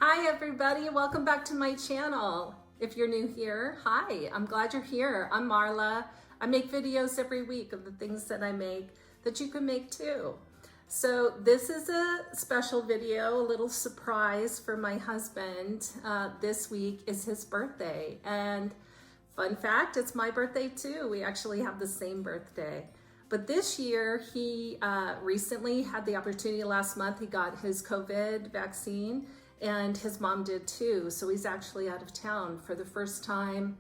Hi everybody, welcome back to my channel. If you're new here, hi, I'm glad you're here. I'm Marla. I make videos every week of the things that I make that you can make too. So this is a special video, a little surprise for my husband. This week is his birthday, and fun fact, it's my birthday too. We actually have the same birthday. But this year, he recently had the opportunity, last month, he got his COVID vaccine, and his mom did too. So he's actually out of town for the first time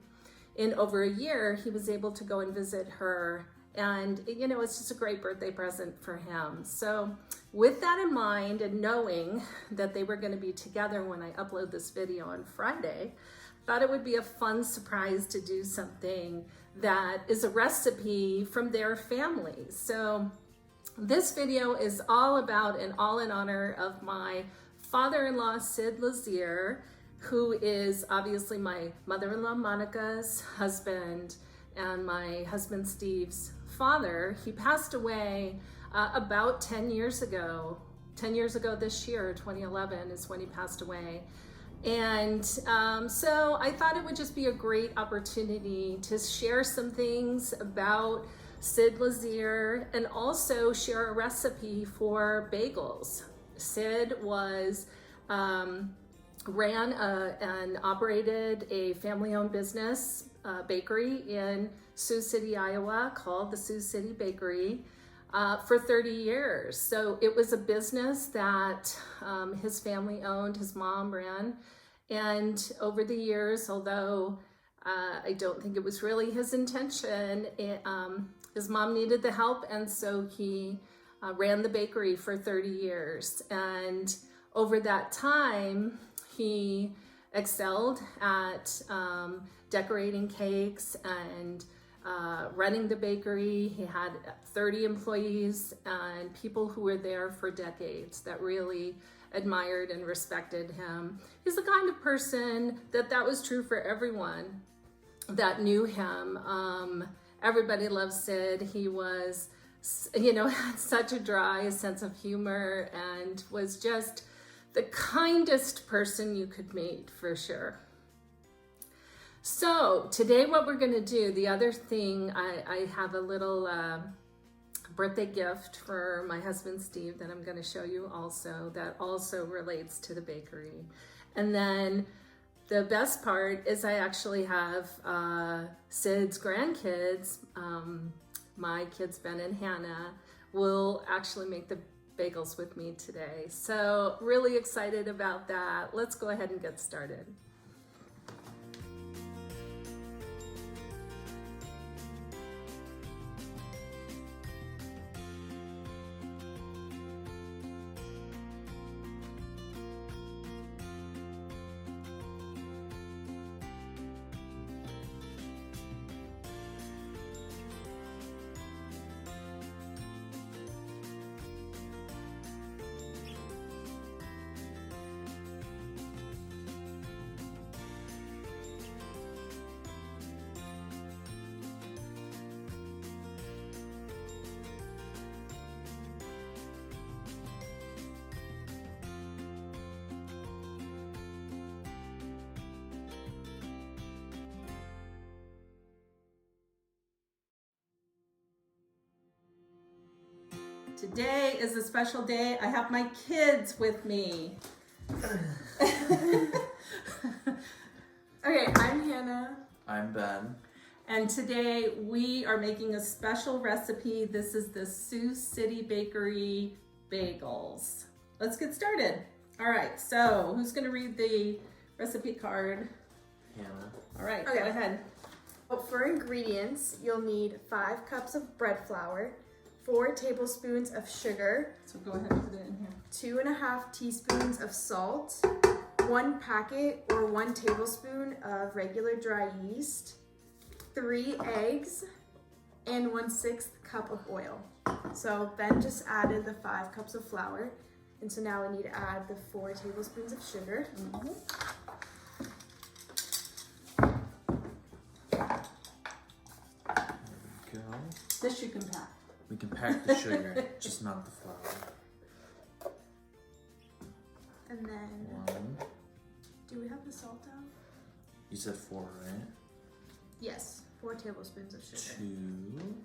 in over a year. He was able to go and visit her, and you know, it's just a great birthday present for him. So with that in mind, and knowing that they were going to be together when I upload this video on Friday, thought it would be a fun surprise to do something that is a recipe from their family. So this video is all about and all in honor of my father-in-law, Syd Lazere, who is obviously my mother-in-law Monica's husband and my husband Steve's father. He passed away about 10 years ago. 10 years ago this year, 2011 is when he passed away. And so I thought it would just be a great opportunity to share some things about Syd Lazere and also share a recipe for bagels. Syd ran and operated a family-owned business bakery in Sioux City, Iowa, called the Sioux City Bakery for 30 years. So it was a business that his family owned, his mom ran, and over the years, although I don't think it was really his intention, his mom needed the help, and so he ran the bakery for 30 years. And over that time, he excelled at decorating cakes and running the bakery. He had 30 employees and people who were there for decades that really admired and respected him. He's the kind of person that was true for everyone that knew him. Everybody loved Syd. He was, you know, had such a dry sense of humor and was just the kindest person you could meet, for sure. So today what we're going to do, the other thing, I have a little birthday gift for my husband Steve that I'm going to show you also, that also relates to the bakery. And then the best part is I actually have Syd's grandkids, my kids Ben and Hannah, will actually make the bagels with me today. So really excited about that. Let's go ahead and get started. Today is a special day. I have my kids with me. Okay, I'm Hannah. I'm Ben. And today we are making a special recipe. This is the Sioux City Bakery bagels. Let's get started. All right, so who's gonna read the recipe card? Hannah. All right, Okay. Go ahead. Well, for ingredients, you'll need 5 cups of bread flour, 4 tablespoons of sugar, So go ahead and put it in here. 2.5 teaspoons of salt, 1 packet or 1 tablespoon of regular dry yeast, 3 eggs, and 1/6 cup of oil. So Ben just added the 5 cups of flour, and so now we need to add the 4 tablespoons of sugar. There we go. This you can pack. We can pack the sugar, just not the flour. And then 1, the salt out? You said 4, right? Yes, 4 tablespoons of sugar. 2,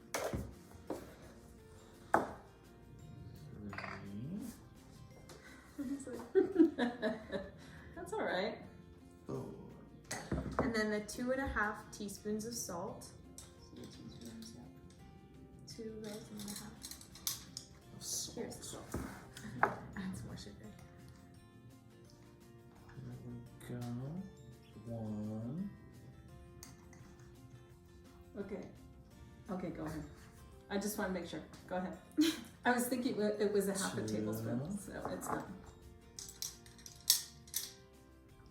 3, That's all right. 4. And then the 2.5 teaspoons of salt. So the teaspoons, yeah. 2 rolls and 1.5. Here's the salt. Add some more sugar. There we go. 1. Okay. Okay, go ahead. I just want to make sure. Go ahead. I was thinking it was a half a 2. tablespoon, so it's not.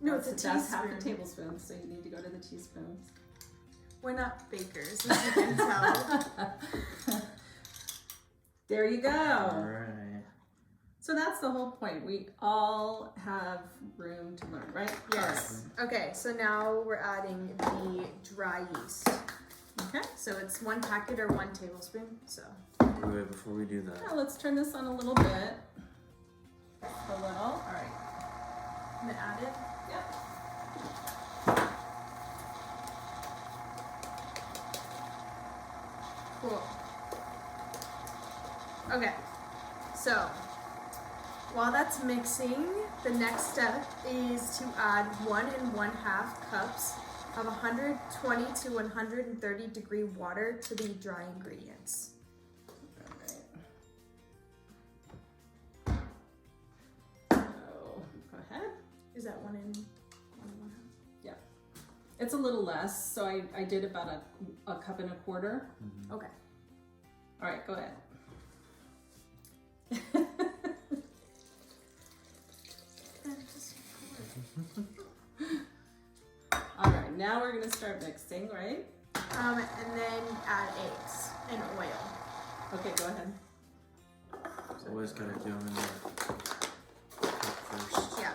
No, it's a That's half a teaspoon. tablespoon, so you need to go to the teaspoons. We're not bakers, as you can tell. There you go. Alright. So that's the whole point. We all have room to learn, right? Yes. Okay, so now we're adding the dry yeast. Okay. So it's 1 packet or 1 tablespoon. So Wait, before we do that. Now let's turn this on a little bit. A little. All right. and then add it. Yep. Cool. Okay, so while that's mixing, the next step is to add 1 1/2 cups of 120 to 130 degree water to the dry ingredients. All right. So go ahead. Is that 1 1/2? It's a little less, so I did about a cup and a quarter. Okay. All right, go ahead. All right, now we're gonna start mixing, right? And then add eggs and oil. Okay, go ahead. Always gotta do them in the cup first. Yeah.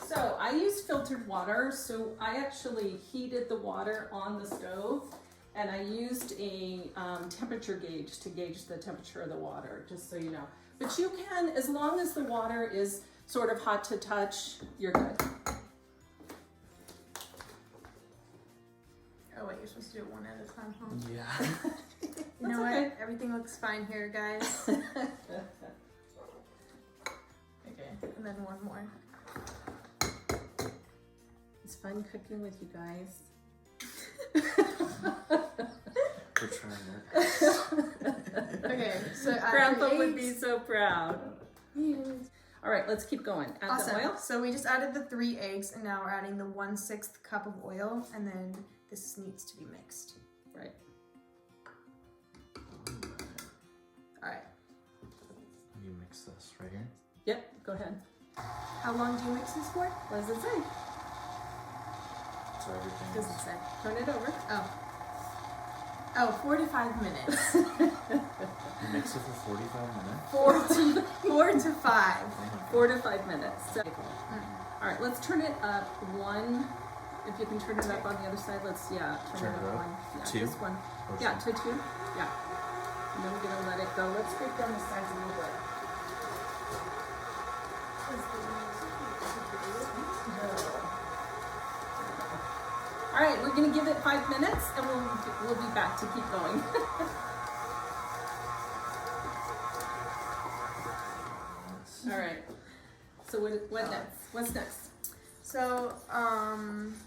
So I used filtered water, so I actually heated the water on the stove, and I used a temperature gauge to gauge the temperature of the water, just so you know. But you can, as long as the water is sort of hot to touch, you're good. Oh wait, you're supposed to do it one at a time, huh? Yeah. You know okay. what? Everything looks fine here, guys. Okay, and then one more. It's fun cooking with you guys. We're trying our best. Okay, so add Grandpa the would be eggs. so proud. All right, let's keep going. Add Awesome. the oil. So we just added the 3 eggs, and now we're adding the 1/6 cup of oil, and then this needs to be mixed. Right. All right. You mix this right here. Yep, go ahead. How long do you mix this for? What does it say? So everything Does is it say? Turn it over. Oh, 4 to 5 minutes. You mix it for 45 minutes. 4 to 5. 4 to 5 minutes. So, all right, let's turn it up 1. If you can turn it up on the other side, let's turn Turn it it up up? 1. Yeah, 2? just 1. Or Yeah, to 2. Yeah. And then we're gonna let it go. Let's scrape down the sides a little bit. All right, we're gonna give it 5 minutes, and we'll be back to keep going. All right. So what next? What's next? So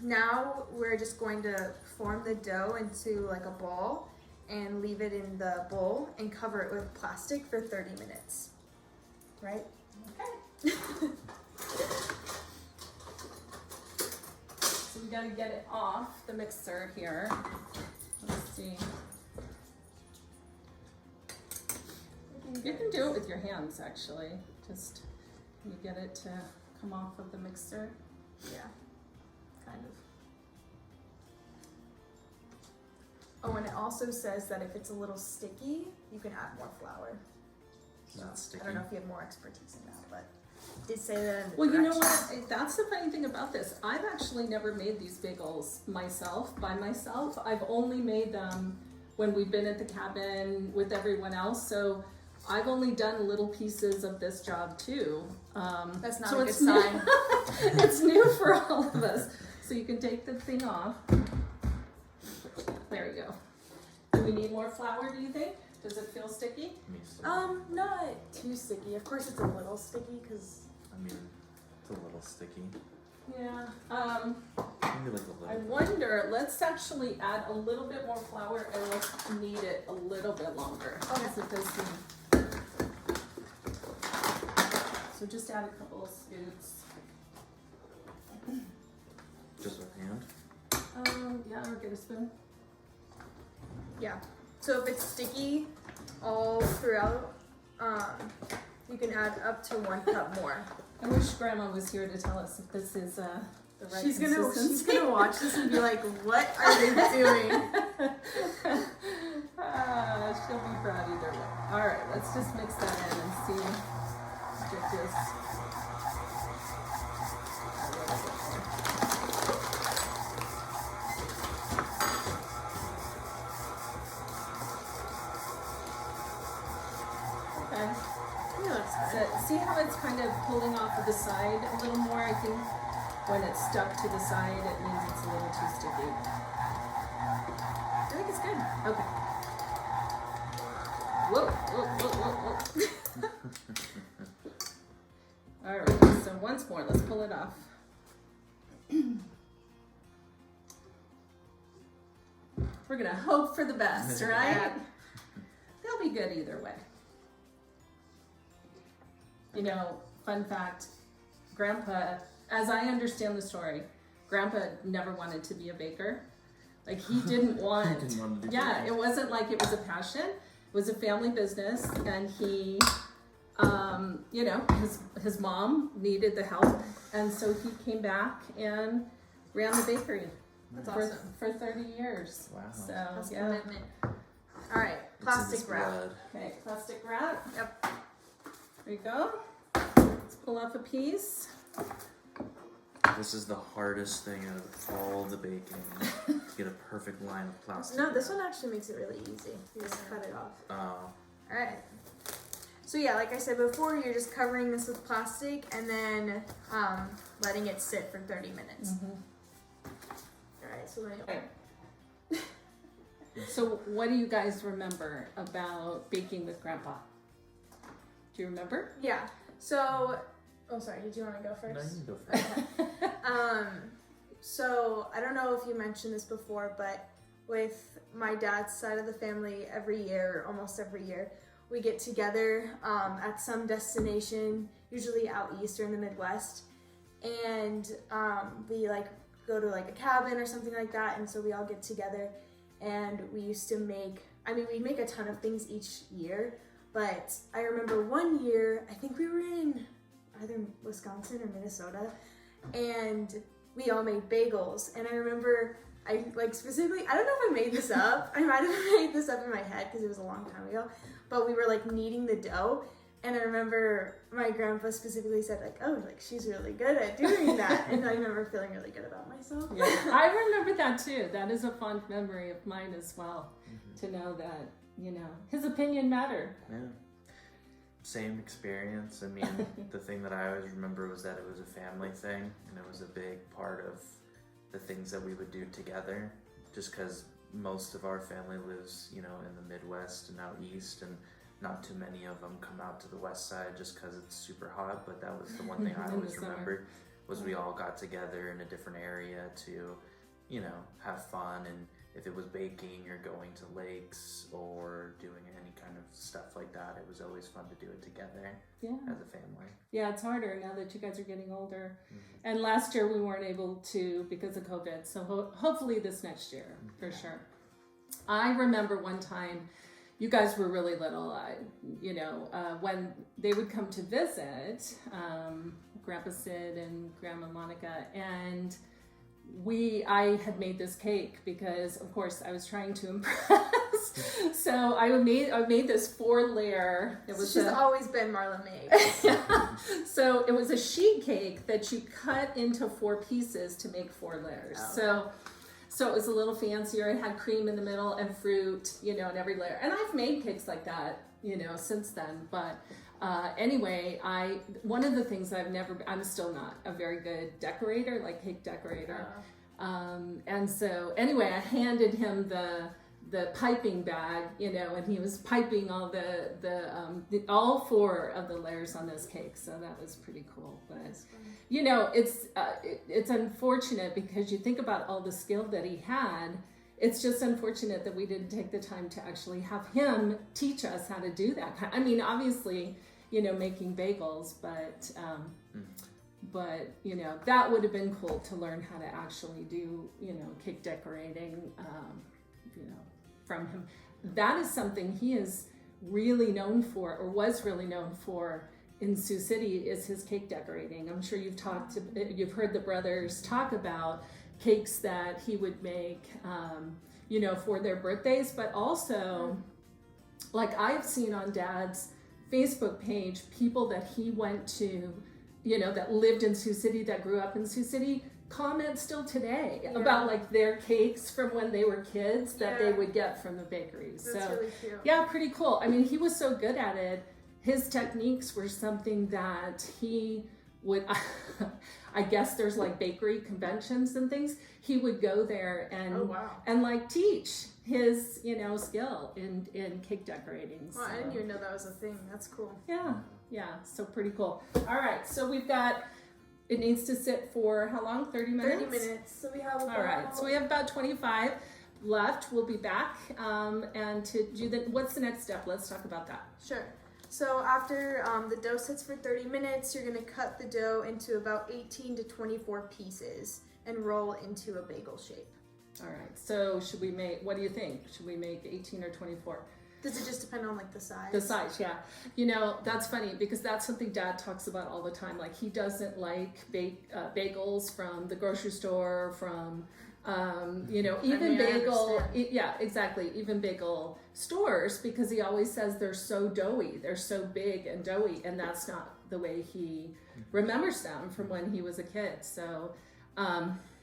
now we're just going to form the dough into like a ball and leave it in the bowl and cover it with plastic for 30 minutes. Right? Okay. So we gotta get it off the mixer here. Let's see. You can do it with your hands actually. Just you get it to come off of the mixer. Yeah. Kind of. Oh, and it also says that if it's a little sticky, you can add more flour. Not sticky. I don't know if you have more expertise in that, but it did say that in the Well, you know directions. what? That's the funny thing about this. I've actually never made these bagels by myself. I've only made them when we've been at the cabin with everyone else. So I've only done little pieces of this job too. That's not so a good it's new. sign. It's new for all of us. So you can take the thing off. There you go. Do we need more flour, do you think? Does it feel sticky? Me too. Not too sticky. Of course, it's a little sticky because. I mean, it's a little sticky. Yeah. Maybe like a I little. wonder, let's actually add a little bit more flour and let's knead it a little bit longer. Okay. As it does seem. So just add a couple of scoops. Just with hand. Yeah, or get a spoon. Yeah. So if it's sticky all throughout, you can add up to 1 cup more. I wish Grandma was here to tell us if this is the right She's consistency. gonna watch this and be like, "What are they doing?" She'll be proud either way. All right, let's just mix that in and see. Get this. Okay. So, see how it's kind of pulling off of the side a little more? I think when it's stuck to the side, it means it's a little too sticky. I think it's good. Okay. Whoa, whoa, whoa, whoa, whoa. All right, so once more, let's pull it off. We're gonna hope for the best, right? They'll be good either way. You know, fun fact, Grandpa, as I understand the story, Grandpa never wanted to be a baker. Like he didn't want, He didn't want to do yeah, baking. it wasn't like it was a passion. It was a family business and he, you know, his mom needed the help. And so he came back and ran the bakery That's awesome. for 30 years. Wow. So, That's yeah. commitment. All right, It's in plastic his wrap. blood. Okay, plastic wrap. Yep. There you go. Let's pull off a piece. This is the hardest thing out of all the baking. To get a perfect line of plastic. No, this one actually makes it really easy. You just cut it off. Oh. All right. So yeah, like I said before, you're just covering this with plastic and then letting it sit for 30 minutes. All right. So then. Okay. So what do you guys remember about baking with Grandpa? Do you remember? Yeah. So. Oh, sorry. Did you want to go No, first? you can go for it. So I don't know if you mentioned this before, but with my dad's side of the family, every year, almost every year, we get together at some destination, usually out east or in the Midwest, and we like go to like a cabin or something like that, and so we all get together, and we used to make. I mean, we make a ton of things each year, but I remember one year, I think we were in either Wisconsin or Minnesota, and we all made bagels. And I remember, I like specifically, I don't know if I made this up. I might have made this up in my head because it was a long time ago, but we were like kneading the dough. And I remember my grandpa specifically said like, oh, like she's really good at doing that. And I remember feeling really good about myself. Yeah, I remember that too. That is a fond memory of mine as well. To know that, you know, his opinion mattered. Yeah. Same experience. I mean, the thing that I always remember was that it was a family thing, and it was a big part of the things that we would do together. Just because most of our family lives, you know, in the Midwest and out east, and not too many of them come out to the west side just because it's super hot. But that was the one thing I In the always summer. remembered was we all got together in a different area to, you know, have fun. And if it was baking or going to lakes or doing any kind of stuff like that, it was always fun to do it together Yeah. as a family. Yeah, it's harder now that you guys are getting older. And last year we weren't able to because of COVID. So hopefully this next year, for sure. I remember one time, you guys were really little, when they would come to visit, Grandpa Syd and Grandma Monica, and I had made this cake because, of course, I was trying to impress. So I made this 4-layer. It was She's always been Marla May. So it was a sheet cake that you cut into 4 pieces to make 4 layers. Oh. So it was a little fancier. It had cream in the middle and fruit, you know, in every layer. And I've made cakes like that since then. But anyway, one of the things I'm still not a very good decorator, like cake decorator. And so anyway, I handed him the piping bag, and he was piping all all 4 of the layers on this cake. So that was pretty cool. But it's unfortunate because you think about all the skill that he had. It's just unfortunate that we didn't take the time to actually have him teach us how to do that. I mean, obviously, making bagels, but that would have been cool to learn how to actually do, cake decorating, from him. That is something he is really known for, or was really known for in Sioux City, is his cake decorating. I'm sure you've heard the brothers talk about cakes that he would make, for their birthdays, but also, like I've seen on Dad's Facebook page, people that he went to, that lived in Sioux City, that grew up in Sioux City, comment still today about like their cakes from when they were kids that they would get from the bakeries. That's really cute. Yeah, pretty cool. I mean, he was so good at it. His techniques were something that he would, I guess there's like bakery conventions and things. He would go there and like teach his, skill in cake decorating. Well, I didn't even know that was a thing. That's cool. Yeah, so pretty cool. All right, so we've got, it needs to sit for how long? 30 minutes? 30 minutes. So we have about... All right, so we have about 25 left. We'll be back and to do what's the next step? Let's talk about that. Sure. So after the dough sits for 30 minutes, you're going to cut the dough into about 18 to 24 pieces and roll into a bagel shape. All right, so what do you think? Should we make 18 or 24? Does it just depend on like the size? The size, yeah. That's funny because that's something Dad talks about all the time. Like he doesn't like bagels from the grocery store, from even bagel. Yeah, exactly. Even bagel stores, because he always says they're so doughy, they're so big and doughy, and that's not the way he remembers them from when he was a kid. So,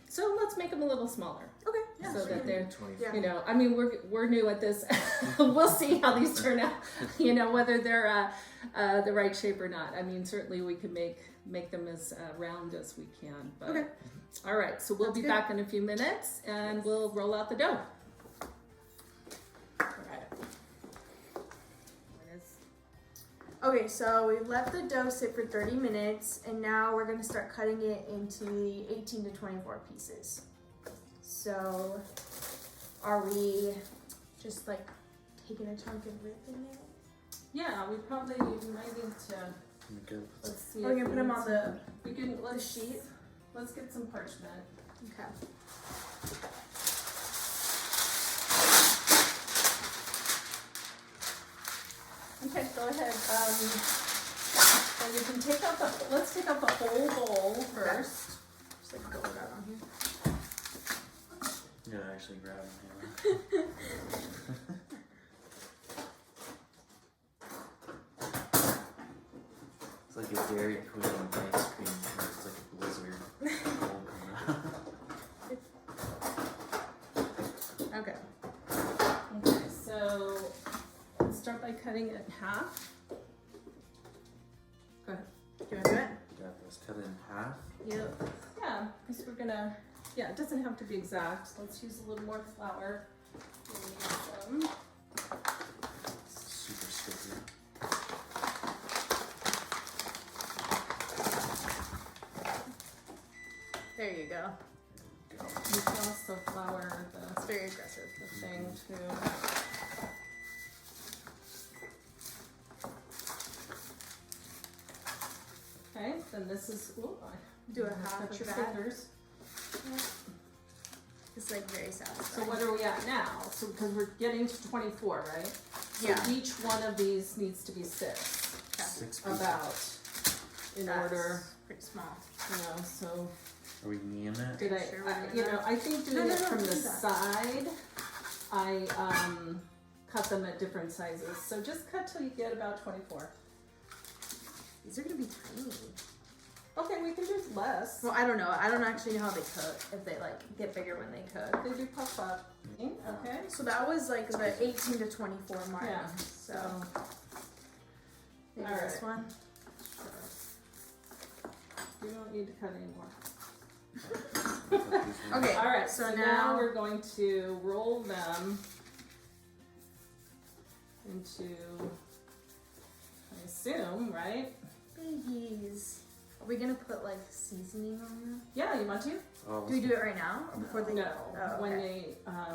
so let's make them a little smaller. Okay. Yeah, so that they're, 24. I mean, we're new at this. We'll see how these turn out, whether they're the right shape or not. I mean, certainly we can make them as round as we can. But, okay. All right, so we'll be back in a few minutes and we'll roll out the dough. Okay, so we've let the dough sit for 30 minutes, and now we're going to start cutting it into the 18 to 24 pieces. So, are we just like taking a chunk and ripping it? Yeah, we probably might need to. Let's see. We're going to put them on the sheet. Let's get some parchment. Okay. Okay, go ahead. And you can take out let's take out the whole bowl first. Just like go that on here. Yeah, actually grab them. It's like a Dairy Queen ice cream, or it's like a blizzard. Okay. Okay, so let's start by cutting it in half. Go ahead. Do you want to do it? Got this cut it in half. Yep. Yeah, because we're gonna, it doesn't have to be exact. Let's use a little more flour. Super sticky. There you go. You can also flour It's very aggressive. the thing too. Okay, then this is, Do a half cut of your that. fingers. It's like very So satisfying. what are we at now? So because we're getting to 24, right? So Yeah. each one of these needs to be 6. Okay. 6 pieces. About in That's order, pretty small. so Are we kneading it? did Sure we're I doing that. I think doing No, it no, from do the that. side, I cut them at different sizes. So just cut till you get about 24. These are gonna be tiny. Okay, we can do less. Well, I don't know. I don't actually know how they cook. If they like get bigger when they cook. They do puff up. Okay. So that was like the 18 to 24 mark. Yeah. So Maybe All this right. one. You don't need to cut anymore. Okay. All right, So so now now we're going to roll them into, I assume, right? Bagels. Are we gonna put like seasoning on them? Yeah, you want to? Oh, Do we do it right now or before they? No, Oh, when okay. they, A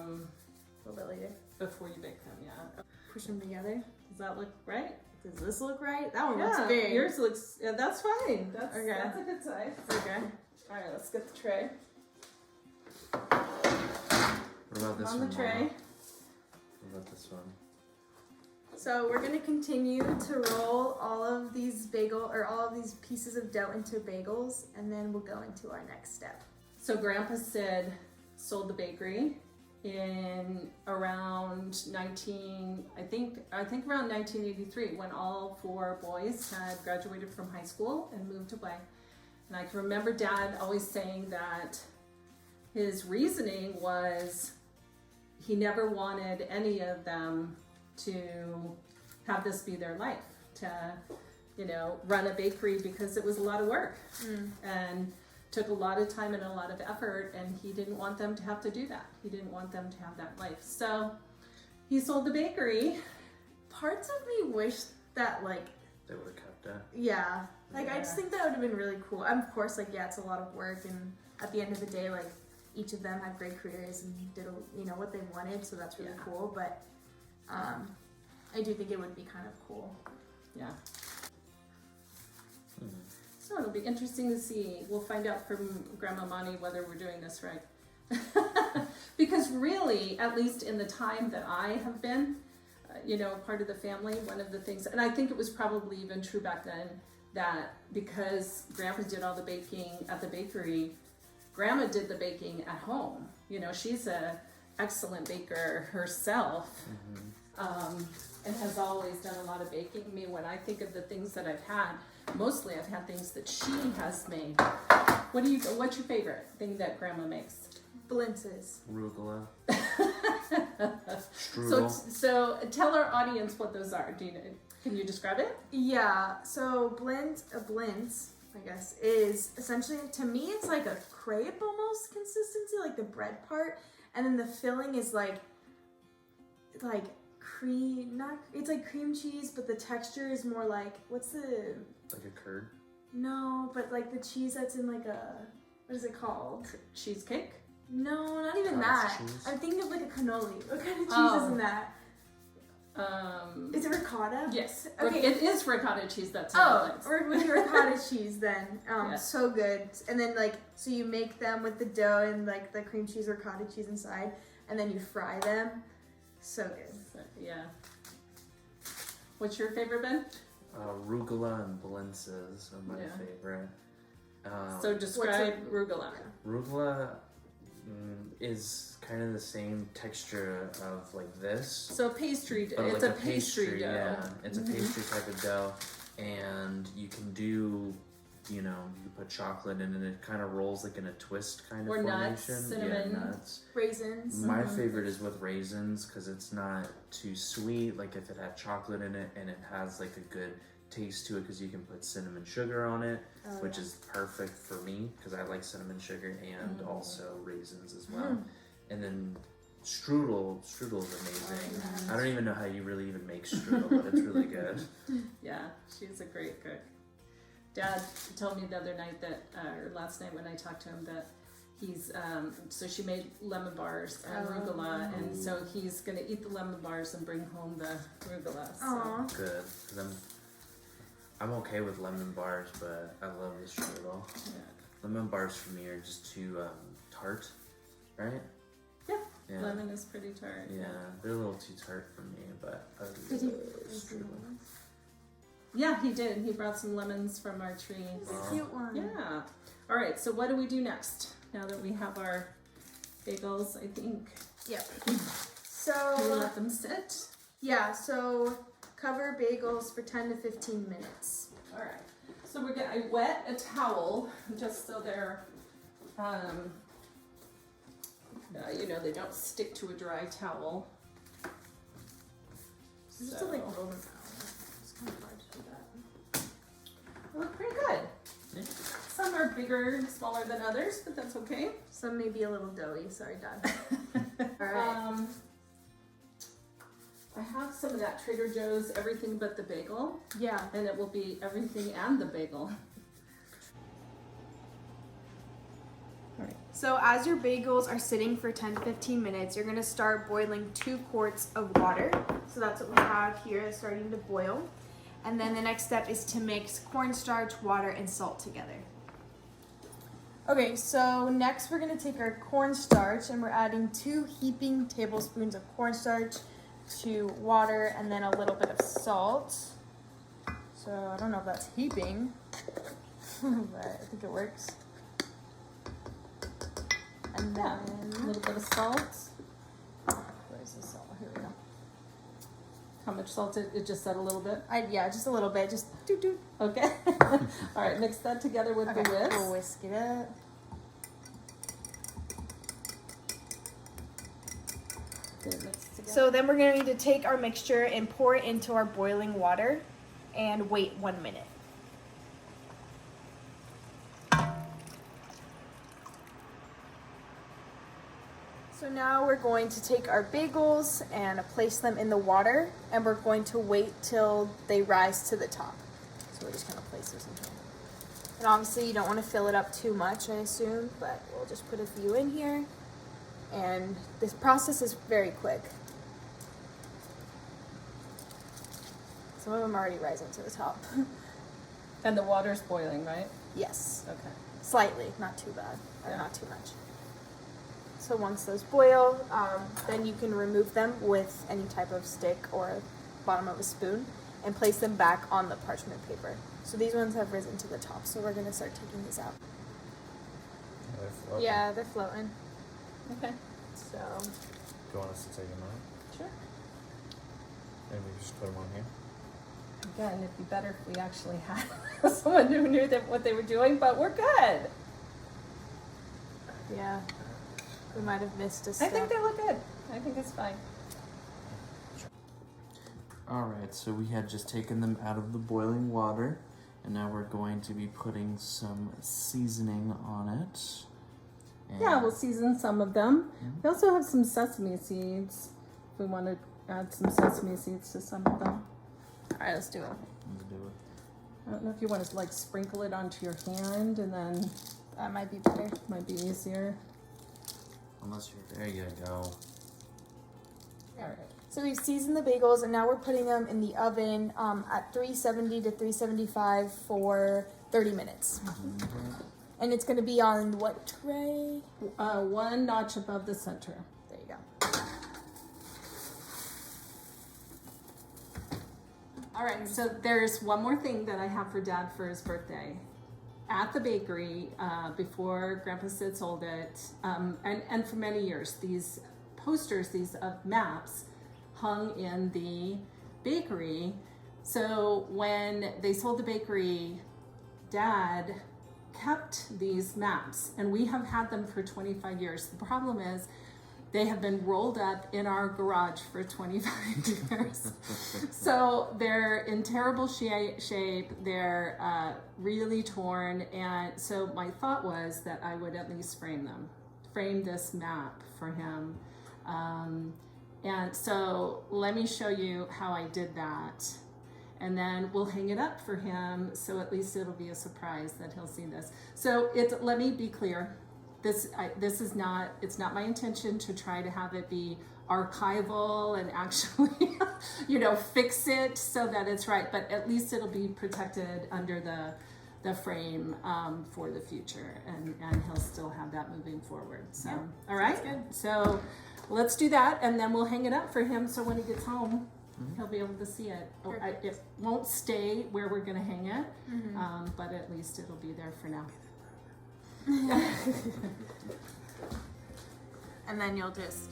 little bit later. before you bake them, yeah. Push them together. Does that look right? Does this look right? That one Yeah, looks big. yours looks, yeah, that's fine. That's, Okay. that's a good size. Okay. All right, let's get the tray. What about this On one? the tray. Mama? What about this one? So we're gonna continue to roll all of these all of these pieces of dough into bagels, and then we'll go into our next step. So Grandpa Syd sold the bakery in around I think around 1983, when all 4 boys had graduated from high school and moved away. And I can remember Dad always saying that his reasoning was he never wanted any of them to have this be their life, to, you know, run a bakery, because it was a lot of work and took a lot of time and a lot of effort, and he didn't want them to have to do that. He didn't want them to have that life. So he sold the bakery. Parts of me wish that like, They would have kept that. yeah, like I just Yeah. think that would have been really cool. Of course, like yeah, it's a lot of work, and at the end of the day, like each of them had great careers and did what they wanted, so that's really Yeah. cool. But I do think it would be kind of cool. Yeah. Mhm. So it'll be interesting to see. We'll find out from Grandma Monty whether we're doing this right. Because really, at least in the time that I have been, part of the family, one of the things, and I think it was probably even true back then, that because Grandpa did all the baking at the bakery, Grandma did the baking at home. You know, she's a excellent baker herself. And has always done a lot of baking. I mean, when I think of the things that I've had, mostly I've had things that she has made. What's your favorite thing that Grandma makes? Blintzes. Arugula. So, Strudel. so tell our audience what those are. Can you describe it? Yeah, so a blintz, I guess, is essentially, to me, it's like a crepe almost consistency, like the bread part, and then the filling is like cream, it's like cream cheese, but the texture is more like, Like a curd. no, but like the cheese that's in like what is it called? Cheesecake? No, not even Cottage that. cheese? I'm thinking of like a cannoli. What kind of cheese Oh. is in that? Is it ricotta? Yes. Okay. It is ricotta cheese. That's Oh, what it is. or with your ricotta cheese then. Yeah. So good. And then so you make them with the dough and like the cream cheese, ricotta cheese inside, and then you fry them. So good. Yeah. What's your favorite, Ben? Arugula and blintzes are my Yeah. favorite. So describe rugula. Arugula is kind of the same texture of like this. So pastry. But It's like a pastry dough. Yeah, it's a pastry type of dough, and you can do, you put chocolate in, and it kind of rolls like in a twist kind of Or nuts, formation. cinnamon. Yeah, nuts. Raisins. My favorite is with raisins because it's not too sweet. Like if it had chocolate in it, and it has like a good taste to it because you can put cinnamon sugar on it, which is perfect for me because I like cinnamon sugar and also raisins as well. And then Strudel's amazing. I don't even know how you really even make strudel, but it's really good. Yeah, she's a great cook. Dad told me the other night that, or last night when I talked to him, that he's, so she made lemon bars and arugula, and so he's gonna eat the lemon bars and bring home the arugula. So. Aw. Good. 'Cause I'm okay with lemon bars, but I love the strudel. Yeah. Lemon bars for me are just too tart, right? Yeah. Lemon is pretty tart. Yeah, they're a little too tart for me, but I Did he? strudel. Yeah, he did. He brought some lemons from our tree. It's a cute one. Yeah. All right, so what do we do next? Now that we have our bagels, I think. Yep. We So let them sit. yeah, so cover bagels for 10 to 15 minutes. All right. So I wet a towel just so they're, they don't stick to a dry towel. Just to like roll them out. It's kind of hard to do that. look pretty good. Yeah. Some are bigger, smaller than others, but that's okay. Some may be a little doughy. Sorry, Dad. All right. I have some of that Trader Joe's everything but the bagel, Yeah. and it will be everything and the bagel. All right. So as your bagels are sitting for 10 to 15 minutes, you're gonna start boiling 2 quarts of water. So that's what we have here, it's starting to boil. And then the next step is to mix cornstarch, water, and salt together. Okay, so next we're gonna take our cornstarch and we're adding 2 heaping tablespoons of cornstarch to water and then a little bit of salt. So I don't know if that's heaping, but I think it works. And then A little bit of salt. where's the salt? Here we go. How much salt? It just said a little bit. Yeah, just a little bit. Just doot doot. Okay. All right, mix that together with the whisk. We'll whisk it up. Get it mixed together. So then we're gonna need to take our mixture and pour it into our boiling water and wait 1 minute. So now we're going to take our bagels and place them in the water and we're going to wait till they rise to the top. So we're just gonna place this in here. And obviously you don't want to fill it up too much, I assume, but we'll just put a few in here. And this process is very quick. Some of them already rising to the top. And the water's boiling, right? Yes, Okay. slightly, not too bad, or Yeah. not too much. So once those boil, then you can remove them with any type of stick or bottom of a spoon and place them back on the parchment paper. So these ones have risen to the top, so we're gonna start taking these out. Yeah, they're floating. Okay. So, Do you want us to take them out? Sure. Maybe we just put them on here? Again, it'd be better if we actually had someone who knew what they were doing, but we're good. yeah, we might have missed a I step. think they look good. I think it's fine. Alright, so we had just taken them out of the boiling water, and now we're going to be putting some seasoning on it. And Yeah, we'll season some of them. Mhm. We also have some sesame seeds. If we want to add some sesame seeds to some of them. All right, let's do it. Let's do it. I don't know if you want to like sprinkle it onto your hand and then That might be better. it might be easier. Unless you're there, you go. All right. So we've seasoned the bagels, and now we're putting them in the oven at 370 to 375 for 30 minutes. And it's going to be on what tray? One notch above the center. There you go. All right, so there's one more thing that I have for Dad for his birthday. At the bakery, before Grandpa Syd sold it, and for many years, these posters, these maps, hung in the bakery. So when they sold the bakery, Dad kept these maps, and we have had them for 25 years. The problem is they have been rolled up in our garage for 25 years. So they're in terrible shape. They're really torn. And so my thought was that I would at least frame this map for him. And so let me show you how I did that. And then we'll hang it up for him, so at least it'll be a surprise that he'll see this. So let me be clear. This is not, it's not my intention to try to have it be archival and actually, fix it so that it's right, but at least it'll be protected under the frame for the future, and he'll still have that moving forward. So, Yeah, all right, good. So let's do that, and then we'll hang it up for him so when he gets home, he'll be able to see it. It won't stay where we're gonna hang it, but at least it'll be there for now. And then you'll just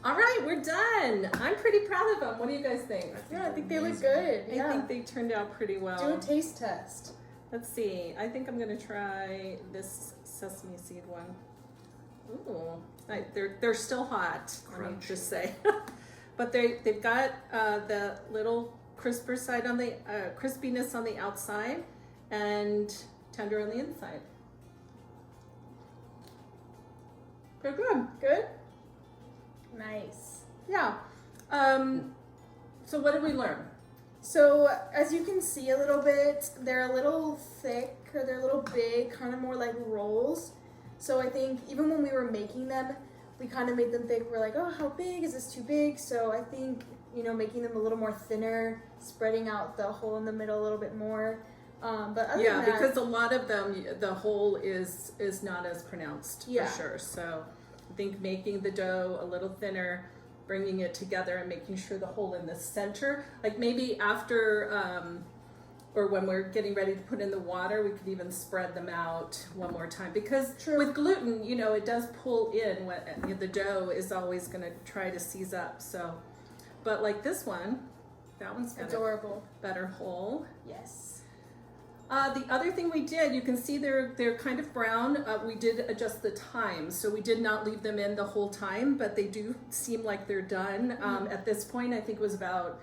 All right, we're done. I'm pretty proud of them. What do you guys think? Yeah, I think they look good. I think they turned out pretty well. Do a taste test. Let's see. I think I'm gonna try this sesame seed one. Ooh, they're still hot. Let me Crunchy. just say, but they've got the little crisper side on the crispiness on the outside and tender on the inside. They're good. Good? Nice. Yeah. So what did we learn? So, as you can see a little bit, they're a little thick, or they're a little big, kind of more like rolls. So I think even when we were making them, we kind of made them think, we're like, oh, how big? Is this too big? So I think, making them a little more thinner, spreading out the hole in the middle a little bit more. But other than that, because a lot of them, the hole is not as pronounced Yeah. for sure. So I think making the dough a little thinner, bringing it together and making sure the hole in the center, like maybe after, or when we're getting ready to put in the water, we could even spread them out one more time. Because True. with gluten, it does pull in when the dough is always going to try to seize up. So, but like this one, that one's got adorable. a better hole. Yes. The other thing we did, you can see they're kind of brown. We did adjust the time, so we did not leave them in the whole time, but they do seem like they're done. At this point, I think it was about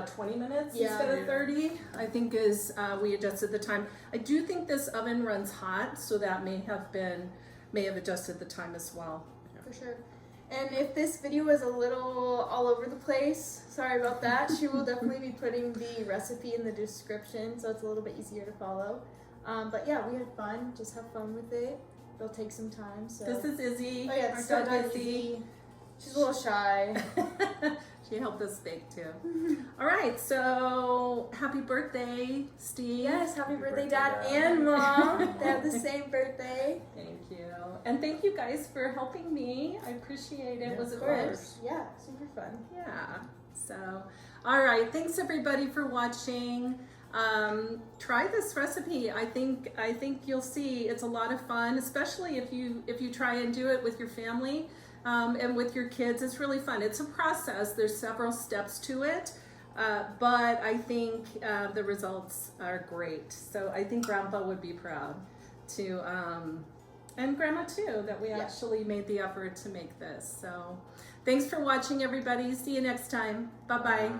20 minutes instead of 30. I think we adjusted the time. I do think this oven runs hot, so that may have adjusted the time as well. For sure. And if this video is a little all over the place, sorry about that. She will definitely be putting the recipe in the description, so it's a little bit easier to follow. But yeah, we had fun. Just have fun with it. It'll take some time. So This is Izzy. oh yeah, our so dog Izzy. She's a little shy. She helped us bake too. All right, so happy birthday, Steve. Yes, happy birthday, birthday, Dad Dad. and Mom. They have the same birthday. Thank you. And thank you guys for helping me. I appreciate it. Yeah, Was of it course. fun? Yeah, super fun. Yeah. So, all right. Thanks everybody for watching. Try this recipe. I think you'll see it's a lot of fun, especially if you try and do it with your family and with your kids. It's really fun. It's a process. There's several steps to it. But I think the results are great. So I think Grandpa would be proud to, and Grandma too, that we actually made the effort to make this. So thanks for watching, everybody. See you next time. Bye-bye. Bye.